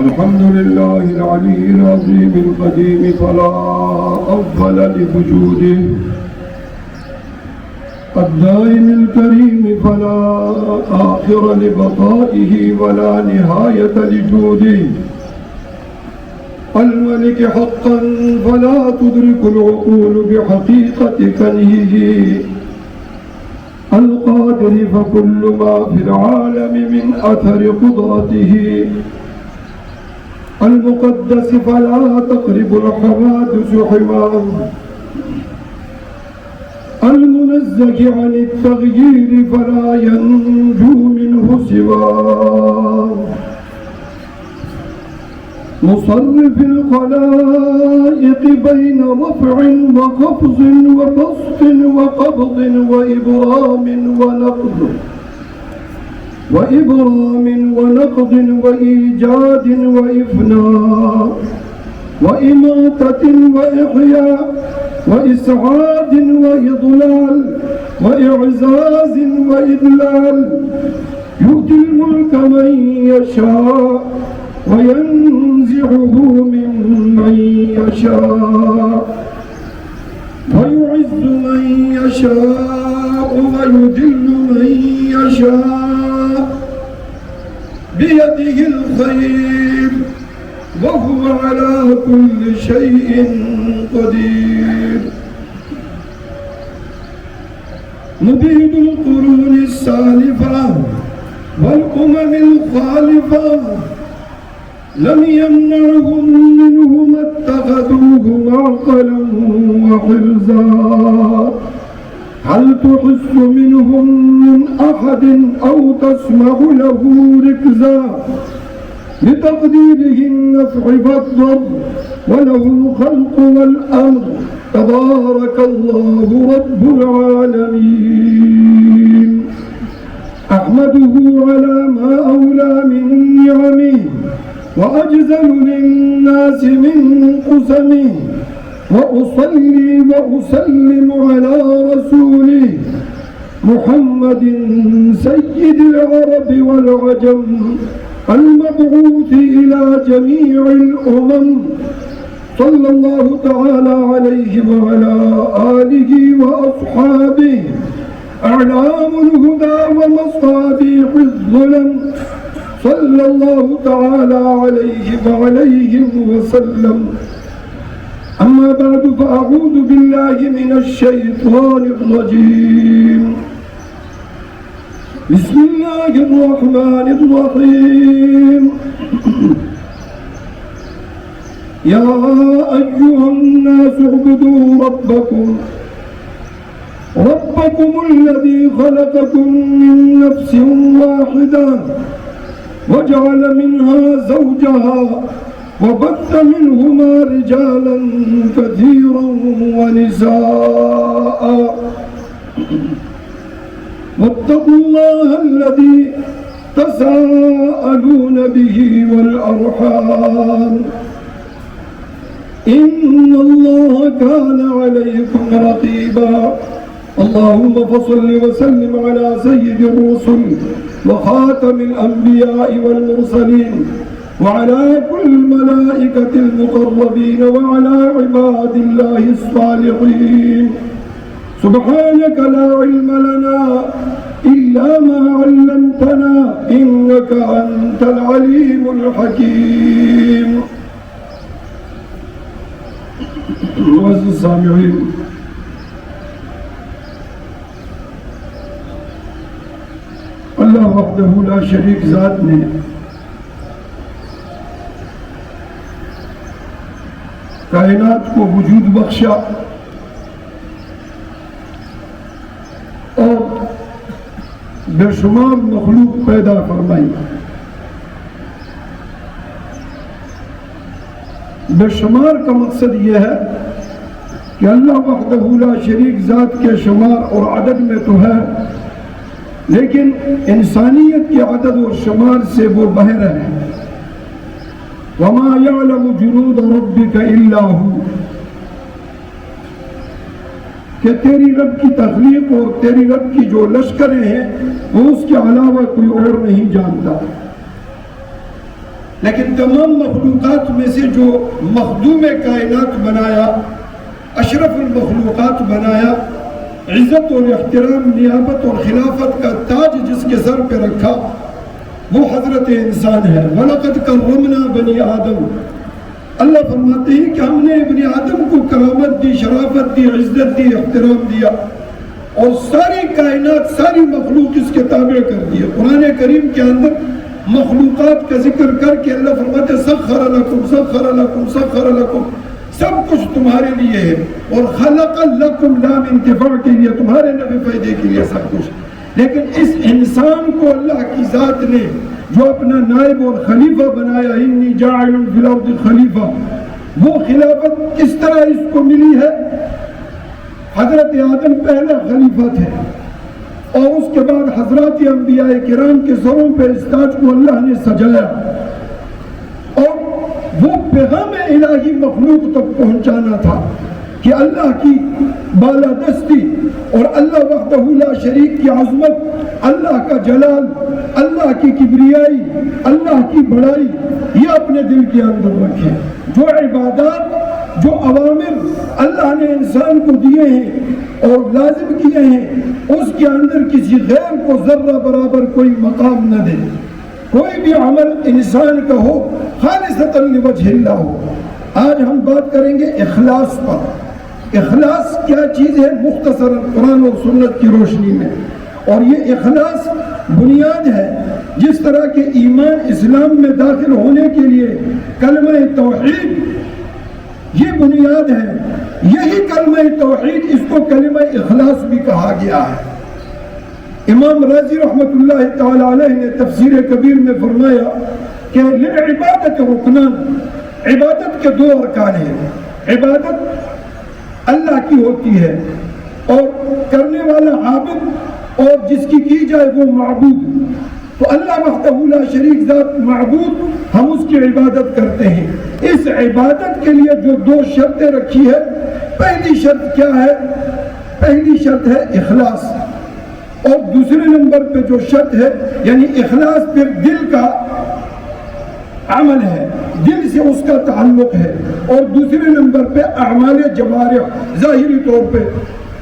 الحمد لله العلي العظيم القديم فلا أول لوجوده، الدائم الكريم فلا آخر لبقائه ولا نهاية لجوده، الملك حقا فلا تدرك العقول بحقيقة كنهه، القادر فكل ما في العالم من أثر قدرته، المقدس فلا تقرب الحوادث حماه، المنزه عن التغيير فلا ينجو منه سواه، مصرف الخلائق بين رفع وخفض وبسط وقبض وإبرام ونقض وإيجاد وإفناء وإماتة وإحياء وإسعاد وإضلال وإعزاز وإذلال، يؤتي الملك من يشاء وينزعه ممن يشاء، ويعز من يشاء ويذل من يشاء، بيده الخير وهو على كل شيء قدير. مبيد القرون السالفة والأمم الخالفة لم يمنعهم منه ما اتخذوه معقلا وحرزا، هل تحس منهم من أحد أو تسمع له ركزا، لتقديره النفع والضر وله الخلق والأمر، تبارك الله رب العالمين. أحمده على ما أولى من نعمه وأجزل للناس من قسمه، وأصلي وأسلم على رسوله محمد سيد العرب والعجم، المبعوث إلى جميع الأمم، صلى الله تعالى عليه وعلى آله وأصحابه أعلام الهدى ومصابيح الظلم، صلى الله تعالى عليه وعليهم وسلم. أما بعد فأعوذ بالله من الشيطان الرجيم، بسم الله الرحمن الرحيم. يا أيها الناس اعبدوا ربكم الذي خلقكم من نفس واحدة وجعل منها زوجها وبث منهما رجالا كثيرا ونساء، واتقوا الله الذي تساءلون به والأرحام، إن الله كان عليكم رقيبا. اللهم فصل وسلم على سيد الرسل وخاتم الأنبياء والمرسلين، وعلى كل الملائكة المقربين، وعلى عباد الله الصالحين. سبحانك لا علم لنا إلا ما علمتنا إنك أنت العليم الحكيم. معزز السامعين، اللہ وحدہ لا شریک ذات نے کائنات کو وجود بخشا اور بے شمار مخلوق پیدا فرمائی. بے شمار کا مقصد یہ ہے کہ اللہ وحدہ لا شریک ذات کے شمار اور عدد میں تو ہے، لیکن انسانیت کی عدد اور شمار سے وہ باہر ہے. وَمَا يَعْلَمُ جُنُودَ رَبِّكَ إِلَّا هُوَ، کہ تیری رب کی تخلیق اور تیری رب کی جو لشکریں ہیں وہ اس کے علاوہ کوئی اور نہیں جانتا. لیکن تمام مخلوقات میں سے جو مخدوم کائنات بنایا، اشرف المخلوقات بنایا، عزت اور احترام، نیابت اور خلافت کا تاج جس کے سر پہ رکھا، وہ حضرت انسان ہے۔ وَلَقَدْ كَرَّمْنَا بَنِي آدم، اللہ فرماتے ہیں کہ ہم نے ابن آدم کو کرامت دی، شرافت دی، عزت دی، احترام دیا، اور ساری کائنات، ساری مخلوق اس کے تابع کر دی۔ قرآن کریم کے اندر مخلوقات کا ذکر کر کے اللہ فرماتے ہیں سخر لکم سخر لکم سخر لکم، سب کچھ تمہارے لیے ہے، اور خلق لکم لام انتفاع کے لیے، تمہارے نفع فائدے کے لیے سب کچھ۔ لیکن اس انسان کو اللہ کی ذات نے جو اپنا نائب اور خلیفہ بنایا، انی جاعل فی الارض خلیفہ، وہ خلافت کس طرح اس کو ملی ہے؟ حضرت آدم پہلا خلیفہ تھے، اور اس کے بعد حضرات انبیاء کرام کے سروں پہ اس تاج کو اللہ نے سجایا، اور وہ پیغام الہی مخلوق تک پہنچانا تھا کہ اللہ کی بالادستی اور اللہ وحدہ لا شریک کی عظمت، اللہ کا جلال، اللہ کی کبریائی، اللہ کی بڑائی، یہ اپنے دل کے اندر رکھے۔ جو عبادات، جو اوامر اللہ نے انسان کو دیے ہیں اور لازم کیے ہیں، اس کے اندر کسی غیر کو ذرہ برابر کوئی مقام نہ دے۔ کوئی بھی عمل انسان کا ہو خالصتاً لوجہ اللہ ہو۔ آج ہم بات کریں گے اخلاص پر۔ اخلاص کیا چیز ہے؟ مختصراً قرآن اور سنت کی روشنی میں، اور یہ اخلاص بنیاد ہے۔ جس طرح کے ایمان اسلام میں داخل ہونے کے لیے کلمہ توحید یہ بنیاد ہے، یہی کلمہ توحید، اس کو کلمہ اخلاص بھی کہا گیا ہے۔ امام رازی رحمت اللہ تعالی علیہ نے تفسیر کبیر میں فرمایا کہ للعبادت رکنان، عبادت کے دو ارکان ہیں۔ عبادت اللہ کی ہوتی ہے، اور کرنے والا عابد، اور جس کی جائے وہ معبود۔ تو اللہ وحدہ لا شریک ذات معبود، ہم اس کی عبادت کرتے ہیں۔ اس عبادت کے لیے جو دو شرطیں رکھی ہے، پہلی شرط کیا ہے؟ پہلی شرط ہے اخلاص، اور دوسرے نمبر پہ جو شرط ہے، یعنی اخلاص پھر دل کا عمل ہے، دل سے اس کا تعلق ہے، اور دوسرے نمبر پہ اعمال جوارح، ظاہری طور پہ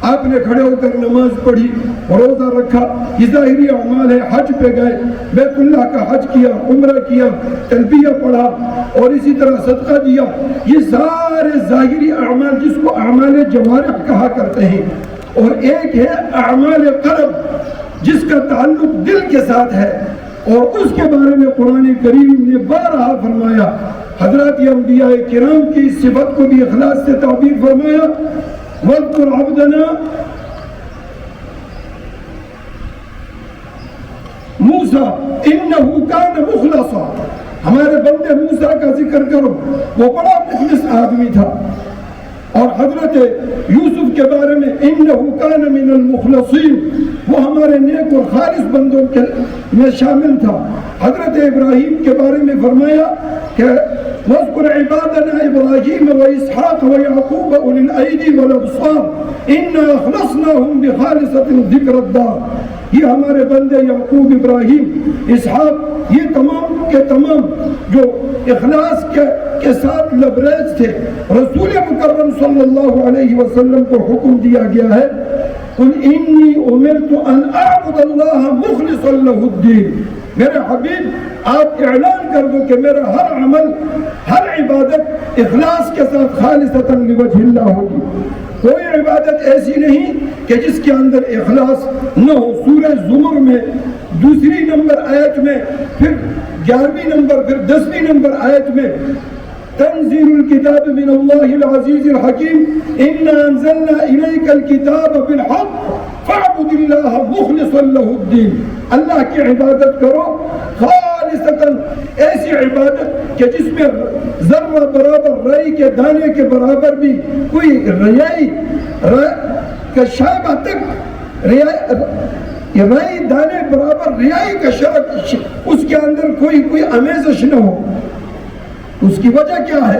آپ نے کھڑے ہو کر نماز پڑھی، روزہ رکھا، یہ ظاہری اعمال ہے۔ حج پہ گئے، بیت اللہ کا حج کیا، عمرہ کیا، تلبیہ پڑھا، اور اسی طرح صدقہ دیا، یہ سارے ظاہری اعمال جس کو اعمال جوارح کہا کرتے ہیں۔ اور ایک ہے اعمال قلب جس کا تعلق دل کے ساتھ ہے، اور اس کے بارے میں قرآن کریم نے بارہا فرمایا۔ حضرات انبیاء کرام کی صفت کو بھی اخلاص سے تعبیر فرمایا، وَاذْكُرْ عَبْدَنَا موسیٰ إِنَّهُ كَانَ مُخْلَصًا، ہمارے بندے موسیٰ کا ذکر کرو، وہ بڑا مخلص آدمی تھا۔ اور حضرت یوسف کے بارے میں إِنَّهُ كَانَ مِنَ الْمُخْلَصِينَ، وہ ہمارے نیک اور خالص بندوں میں شامل تھا۔ حضرت ابراہیم کے بارے میں فرمایا کہ وَاذْكُرْ عِبَادَنَا إِبْرَاهِيمَ وَإِسْحَاقَ وَيَعْقُوبَ أُولِي الْأَيْدِي وَالْأَبْصَارِ إِنَّا أَخْلَصْنَاهُمْ بِخَالِصَةٍ ذِكْرَ الدَّارِ، یہ ہمارے بندے یعقوب، ابراہیم، اسحاق، یہ تمام کے تمام جو اخلاص کے ساتھ لبریز تھے۔ رسول مکرم صلی اللہ علیہ وسلم کو حکم دیا گیا ہے، قُلْ إِنِّي أُمِرْتُ أَنْ أَعْبُدَ اللَّهَ مُخْلِصًا لَهُ الدِّينَ، میرے حبیب آپ اعلان کر دو کہ میرا ہر عمل، ہر عبادت اخلاص کے ساتھ خالصتاً لوجہ اللہ ہوگی۔ کوئی عبادت ایسی نہیں کہ جس کے اندر اخلاص نہ ہو۔ سورہ زمر میں دوسری نمبر آیت میں، پھر 11ویں نمبر، پھر 10ویں نمبر آیت میں، تنزیل الکتاب من اللہ العزیز الحکیم انا انزلنا الیک الکتاب بالحق فاعبد اللہ مخلصا لہ الدین، اللہ کی عبادت کرو خالصتاً، ایسی عبادت کہ جس میں ذرہ برابر، رائی کے دانے کے برابر بھی کوئی ریائی کا شائبہ تک، رائی دانے برابر ریائی کا شرک اس کے اندر کوئی آمیزش نہ ہو۔ اس کی وجہ کیا ہے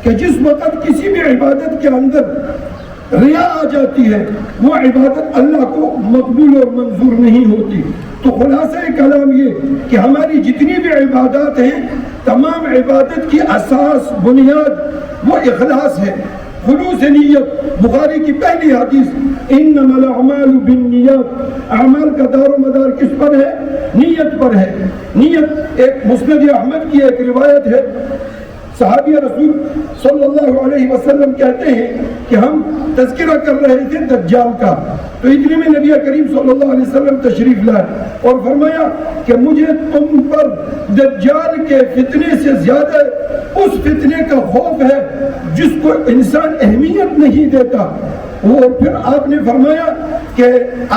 کہ جس وقت کسی بھی عبادت کے اندر ریا آ جاتی ہے وہ عبادت اللہ کو مقبول اور منظور نہیں ہوتی۔ تو خلاصہ کلام یہ کہ ہماری جتنی بھی عبادات ہیں تمام عبادت کی اساس بنیاد وہ اخلاص ہے، خلوص نیت۔ بخاری کی پہلی حدیث انما الاعمال بالنیات، اعمال کا دار و مدار کس پر ہے؟ نیت پر ہے۔ نیت ایک مسند احمد کی ایک روایت ہے، صحابی رسول صلی اللہ علیہ وسلم کہتے ہیں کہ ہم تذکرہ کر رہے تھے دجال کا، تو اتنے میں نبی کریم صلی اللہ علیہ وسلم تشریف لائے اور فرمایا کہ مجھے تم پر دجال کے فتنے سے زیادہ اس فتنے کا خوف ہے جس کو انسان اہمیت نہیں دیتا۔ اور پھر آپ نے فرمایا کہ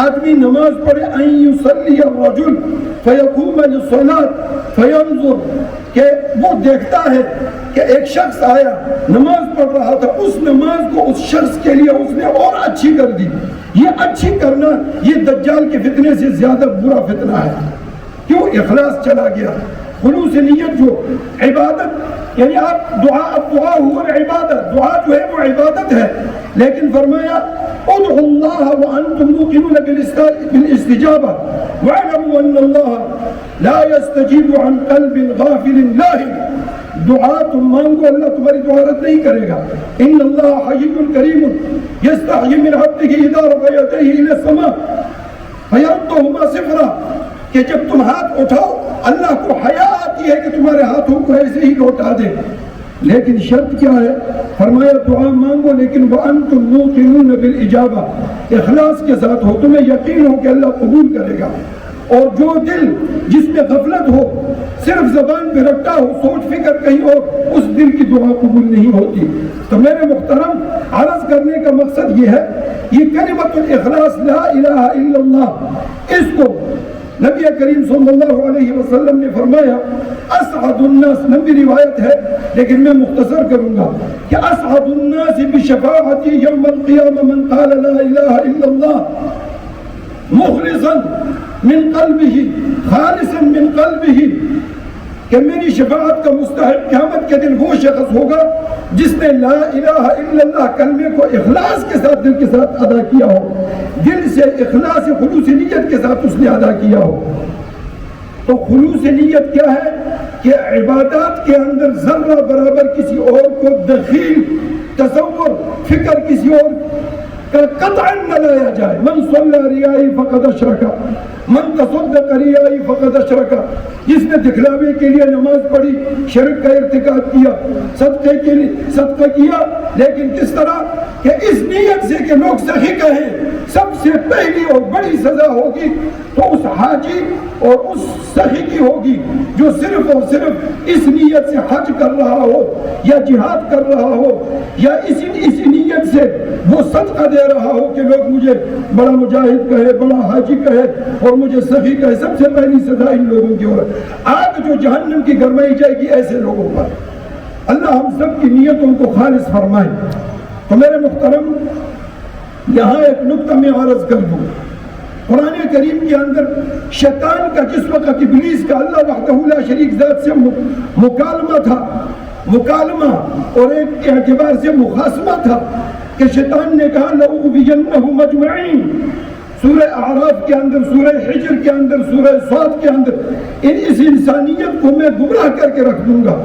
آدمی نماز پڑھے ان یصلی الرجل فیقوم للصلاۃ فینظر، کہ وہ دیکھتا ہے کہ ایک شخص آیا نماز پڑھ رہا تھا، اس نماز کو اس شخص کے لیے اس نے اور اچھی کر دی۔ یہ اچھی کرنا یہ دجال کے فتنے سے زیادہ برا فتنہ ہے۔ کیوں؟ اخلاص چلا گیا، خلوص نیت جو عبادت، یعنی آپ دعا ہوا عبادت، دعا جو ہے وہ عبادت ہے، لیکن فرمایا ادعوا اللہ وانتم موقنون بالاستجابہ واعلموا ان اللہ لا يستجیب عن قلب غافل لاهٍ، دعا تم مانگو اللہ تمہاری دعا رد نہیں کرے گا۔ ان اللہ حی کریم یستحیی من عبده اذا رفع یدیہ الی السماء فیردهما صفرا، کہ جب تم ہاتھ اٹھاؤ اللہ کو حیا آتی ہے کہ تمہارے ہاتھوں کو ایسے ہی لوٹا دے، لیکن شرط کیا ہے؟ فرمایا دعا مانگو لیکن وَأَنْتُمْ مُوقِنُونَ بِالْإِجَابَةِ، اخلاص کے ساتھ ہو، تمہیں یقین ہو کہ اللہ قبول کرے گا۔ اور جو دل جس میں غفلت ہو، صرف زبان پہ رکھتا ہو، سوچ فکر کہیں اور، اس دل کی دعا قبول نہیں ہوتی۔ تو میرے محترم، عرض کرنے کا مقصد یہ ہے، یہ کلمۃ الاخلاص لا الہ الا اللہ، اس کو نبی کریم صلی اللہ علیہ وسلم نے فرمایا اسعد الناس، لمبی روایت ہے لیکن میں مختصر کروں گا کہ اسعد الناس بشفاعتی یوم القیامہ من قال لا الہ الا اللہ مخلصا من قلبہ خالصا من قلبہ، کہ میری شفاعت کا مستحق قیامت کے دن وہ شخص ہوگا جس نے لا الہ الا اللہ کلمے کو اخلاص کے ساتھ دل کے ساتھ ادا کیا ہو، دل سے اخلاص خلوص نیت کے ساتھ اس نے ادا کیا ہو۔ تو خلوص نیت کیا ہے؟ کہ عبادات کے اندر ذرہ برابر کسی اور کو دخیل تصور فکر کسی اور کا قطعا نہ لایا جائے۔ من صلی ریائی فقد اشرک، من تصدق ریائی فقد اشرک، جس نے دکھلاوے کے لیے نماز پڑھی شرک کا ارتکاب کیا، صدقے کے لیے صدقہ کیا، لیکن کس طرح کہ اس نیت سے کہ لوگ سخی کہیں سب سے پہلی اور بڑی سزا ہوگی تو اس حاجی اور اس سخی کی ہوگی جو صرف اور صرف اس نیت سے حج کر رہا ہو یا جہاد کر رہا ہو یا اسی نیت سے وہ صدقہ دے رہا ہو کہ لوگ مجھے بڑا مجاہد کہے، بڑا حاجی کہے اور مجھے سخی کہے۔ سب سے پہلی سزا ان لوگوں کی اور آگ جو جہنم کی گرمائی جائے گی ایسے لوگوں پر۔ اللہ ہم سب کی نیتوں کو خالص فرمائے۔ تو میرے محترم، یہاں ایک نقطہ میں عرض کر دوں، قرآن کریم کے اندر شیطان کا جس وقت ابلیس کا اللہ وحدہ لا شریک ذات سے مکالمہ تھا، مکالمہ اور ایک اعتبار سے مخاصمہ تھا کہ شیطان نے کہا لَأُغْوِيَنَّهُمْ أَجْمَعِينَ، سورہ اعراف کے اندر، سورہ حجر کے اندر، سورہ صاد کے اندر اس انسانیت کو میں گمراہ کر کے رکھ دوں گا،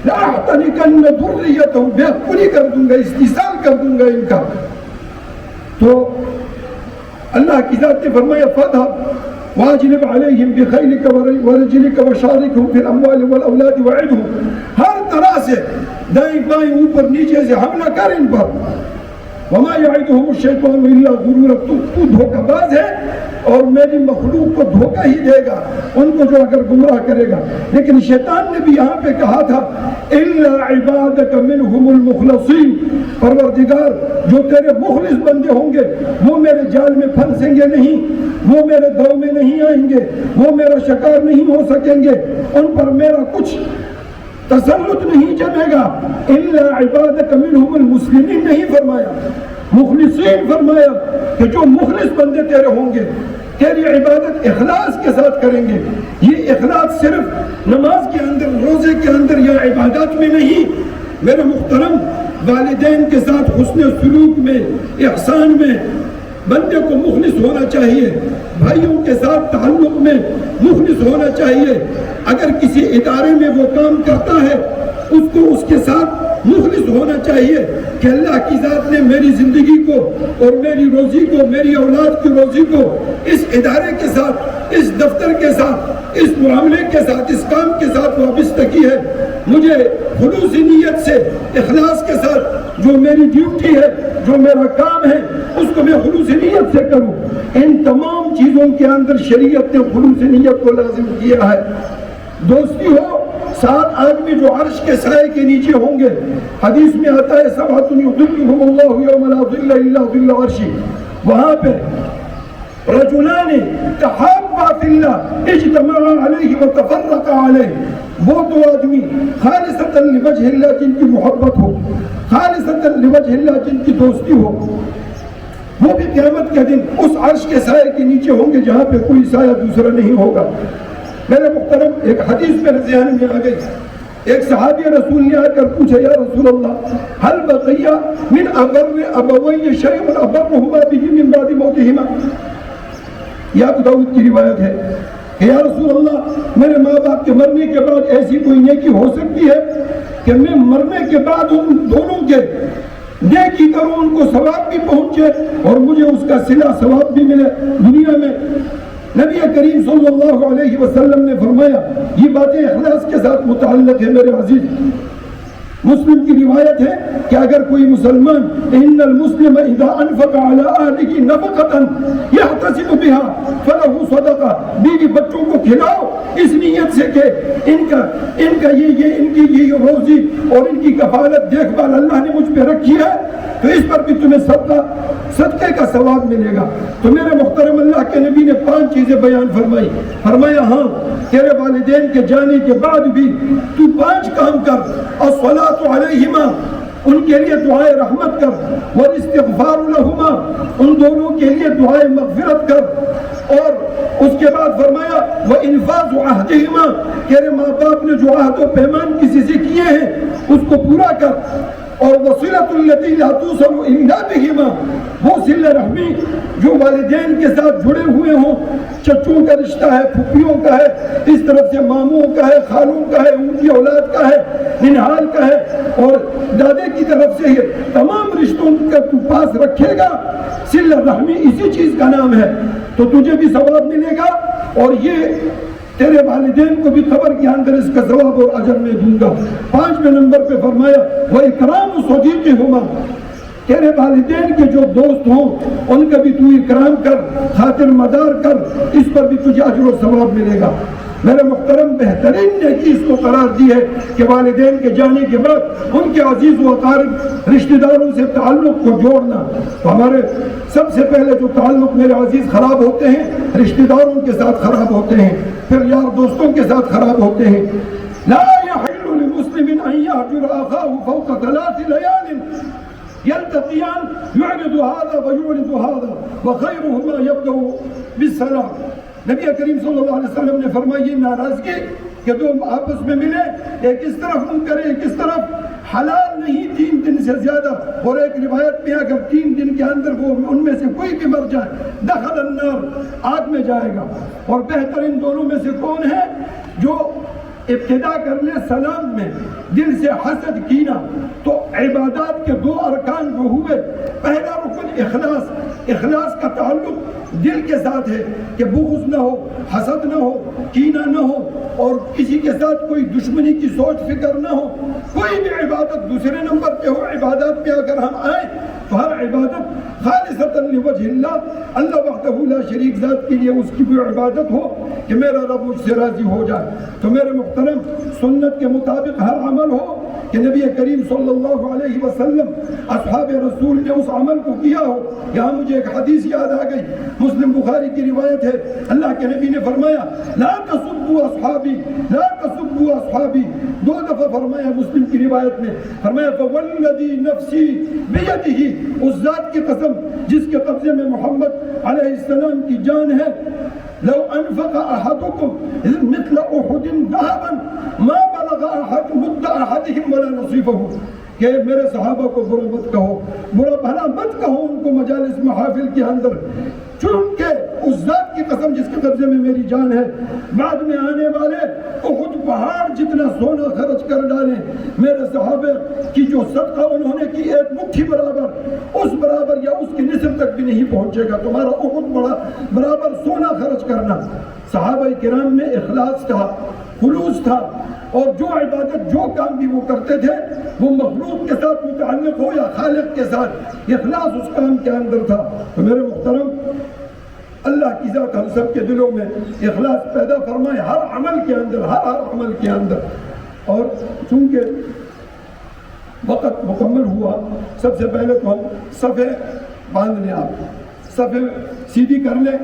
لَأَحْتَنِكَنَّ ذُرِّيَّتَهُمْ، بے پوری کر دوں گا، استحصال کر دوں گا ان کا۔ تو اللہ کی ذات نے فرمایا فَاذْهَبْ وَاجْلِبْ عَلَيْهِمْ بِخَيْلِكَ وَرِجْلِكَ وَشَارِكْهُمْ فِي الْأَمْوَالِ وَالْأَوْلَادِ وَعِدْهُمْ، ہر طرح سے دائیں بائیں اوپر نیچے سے حملہ کر ان پر۔ وَمَا يَعِدُهُمُ الشَّيْطَانُ إِلَّا غُرُورًا، تو دھوکہ باز ہے اور میری مخلوق کو دھوکہ ہی دے گا ان کو جو اگر گمراہ کرے گا۔ لیکن شیطان نے بھی یہاں پہ کہا تھا إِلَّا عِبَادَكَ مِنْهُمُ الْمُخْلَصِينَ، پروردگار جو تیرے مخلص بندے ہوں گے وہ میرے جال میں پھنسیں گے نہیں، وہ میرے دو میں نہیں آئیں گے، وہ میرا شکار نہیں ہو سکیں گے، ان پر میرا کچھ تسلط نہیں جمے گا۔ الا عبادک منہم المسلمین نہیں فرمایا، مخلصین فرمایا کہ جو مخلص بندے تیرے ہوں گے، تیری عبادت اخلاص کے ساتھ کریں گے۔ یہ اخلاص صرف نماز کے اندر، روزے کے اندر یا عبادات میں نہیں۔ میرے محترم، والدین کے ساتھ حسن سلوک میں، احسان میں بندے کو مخلص ہونا چاہیے، بھائیوں کے ساتھ تعلق میں مخلص ہونا چاہیے۔ اگر کسی ادارے میں وہ کام کرتا ہے اس کو اس کے ساتھ مخلص ہونا چاہیے کہ اللہ کی ذات نے میری زندگی کو اور میری روزی کو، میری اولاد کی روزی کو اس ادارے کے ساتھ، اس دفتر کے ساتھ، اس معاملے کے ساتھ، اس کام کے ساتھ وابستہ کی ہے، مجھے خلوص نیت سے، اخلاص کے ساتھ جو میری ڈیوٹی ہے، جو میرا کام ہے، اس کو میں خلوص نیت سے کروں۔ ان تمام چیزوں کے اندر شریعت نے خلوص نیت کو لازم کیا ہے۔ دوستی ہو، 7 آدمی جو عرش کے سائے کے نیچے ہوں گے، حدیث میں آتا ہے سبعۃ یظلهم اللہ یوم لا ظل الا ظل عرشہ، وہاں پہ رجلان تحابا فی اللہ اجتمعا علیہ وتفرقا علیہ، وہ 2 آدمی خالصۃ لوجہ اللہ جن کی محبت ہو، خالصۃ لوجہ اللہ جن کی دوستی ہو، وہ بھی قیامت کے دن اس عرش کے سائے کے نیچے ہوں گے جہاں پہ کوئی سایہ دوسرا نہیں ہوگا۔ میرے محترم، ایک حدیث میرے ذہن میں آ گئی، ایک صحابی رسول نے آ کر پوچھا یا رسول اللہ هل بقي من ابر ابوي شيء ابرهما به من بعد موتهما، یہ ابو داؤد کی روایت ہے کہ یا رسول اللہ میرے ماں باپ کے مرنے کے بعد ایسی کوئی نیکی ہو سکتی ہے کہ میں مرنے کے بعد ان دونوں کے نیکی کروں، ان کو ثواب بھی پہنچے اور مجھے اس کا صلہ ثواب بھی ملے دنیا میں؟ نبی کریم صلی اللہ علیہ وسلم نے فرمایا، یہ باتیں اخلاص کے ساتھ متعلق ہے میرے عزیز۔ مسلم کی روایت ہے کہ اگر کوئی مسلمان ان المسلم اذا انفق على اهله نفقة يحتسب بها فله صدقہ، بیوی بچوں کو کھلاؤ اس نیت سے کہ ان کا یہ روزی اور ان کی کفالت دیکھ بھال اللہ نے مجھ پہ رکھی ہے تو اس پر بھی تمہیں صدقے کا ثواب ملے گا۔ تو میرے محترم، اللہ کے نبی نے 5 چیزیں بیان فرمائی، فرمایا ہاں تیرے والدین کے جانے کے بعد بھی تو 5 کام کر، الصلاۃ علیہما، ان کے لیے دعائے رحمت کر، والاستغفار لہما، ان دونوں کے لیے دعائے مغفرت کر، اور اس کے بعد فرمایا وانفاذ عہدہما، تیرے ماں باپ نے جو عہد و پیمان کسی سے کیے ہیں اس کو پورا کر، اور وصلۃ التی لا توصل الا بہما، وہ صلہ رحمی جو والدین کے ساتھ جڑے ہوئے ہوں، چچوں کا رشتہ ہے، پھوپھیوں کا ہے، اس طرف سے ماموں کا ہے، خالوں کا ہے، ان کی اولاد کا ہے، ننہال کا ہے، اور دادے کی طرف سے یہ تمام رشتوں کا تو پاس رکھے گا، صلہ رحمی اسی چیز کا نام ہے، تو تجھے بھی ثواب ملے گا اور یہ تیرے والدین کو بھی خبر کے اندر اس کا ثواب اور اجر میں دوں گا۔ 5ویں نمبر پہ فرمایا وَإِكْرَامُ صَدِيقِهُمَا، تیرے والدین کے جو دوست ہوں ان کا بھی تو اکرام کر، خاطر مدار کر، اس پر بھی تجھے اجر و ثواب ملے گا۔ میرے محترم، بہترین نے اس کو قرار دی ہے کہ والدین کے جانے کے بعد ان کے عزیز و اقارب رشتہ داروں سے تعلق کو جوڑنا۔ تو ہمارے سب سے پہلے جو تعلق میرے عزیز خراب ہوتے ہیں رشتہ داروں کے ساتھ خراب ہوتے ہیں، پھر یار دوستوں کے ساتھ خراب ہوتے ہیں۔ لا يحل لمسلم ان يهجر اخاه فوق 3 ليال يلتقيان يعرض هذا ويعرض هذا وخيرهما يبدأ بالسلام۔ نبی کریم صلی اللہ علیہ وسلم نے فرمایا یہ ناراضگی کہ 2 آپس میں ملے، ایک اس طرف منہ کرے ایک اس طرف، حلال نہیں 3 دن سے زیادہ، اور ایک روایت میں اگر 3 دن کے اندر وہ ان میں سے کوئی بھی مر جائے دخل النار، آگ میں جائے گا۔ اور بہترین دونوں میں سے کون ہے؟ جو ابتدا کر لے سلام میں، دل سے حسد کینا۔ تو عبادات کے 2 ارکان جو ہوئے، پہلا رکن اخلاص کا تعلق دل کے ساتھ ہے کہ بغض نہ ہو، حسد نہ ہو، کینہ نہ ہو، اور کسی کے ساتھ کوئی دشمنی کی سوچ فکر نہ ہو۔ کوئی بھی عبادت دوسرے نمبر پہ ہو، عبادات میں اگر ہم آئیں تو ہر عبادت خالصتاً لوجہ اللہ، اللہ وحدہ لا شریک ذات کے لیے اس کی بھی عبادت ہو کہ میرا رب مجھ سے راضی ہو جائے۔ تو میرے محترم، سنت کے مطابق ہر عمل ہو کہ نبی کریم صلی اللہ علیہ وسلم اصحاب رسول نے اس عمل کو کیا ہو۔ یہاں مجھے ایک حدیث یاد آ گئی، مسلم بخاری کی روایت ہے، اللہ کے نبی نے فرمایا لا تسبوا اصحابی، لا تسبوا اصحابی، 2 دفعہ فرمایا مسلم کی روایت میں، فرمایا فوالذی نفسی بیدہ، اس ذات کی قسم جس کے قبضے میں محمد علیہ السلام کی جان ہے، لو انفق احدکم مثل احد ذهبا ما بلغ احد مد احدهم ولا نصيفه، کہ میرے صحابہ کو برا مت کہو، برا بھلا مت کہو ان کو مجالس محافل کے اندر، چونکہ اس ذات کی قسم جس کے قبضے میں میری جان ہے، بعد میں آنے والے احد پہاڑ جتنا سونا خرچ کر ڈالیں، میرے صحابہ کی جو صدقہ انہوں نے کی ایک مٹھی برابر، اس برابر یا اس کی نصف تک بھی نہیں پہنچے گا تمہارا احد برابر سونا خرچ کرنا۔ صحابہ کرام میں اخلاص تھا، خلوص تھا، اور جو عبادت جو کام بھی وہ کرتے تھے وہ مخلوق کے ساتھ متعلق ہو یا خالق کے ساتھ، اخلاص اس کام کے اندر تھا۔ تو میرے محترم، اللہ کی ذات ہم سب کے دلوں میں اخلاص پیدا فرمائے ہر عمل کے اندر، ہر عمل کے اندر۔ اور چونکہ وقت مکمل ہوا، سب سے پہلے تو ہم صفیں باندھ لیں، آپ صفیں سیدھی کر لیں۔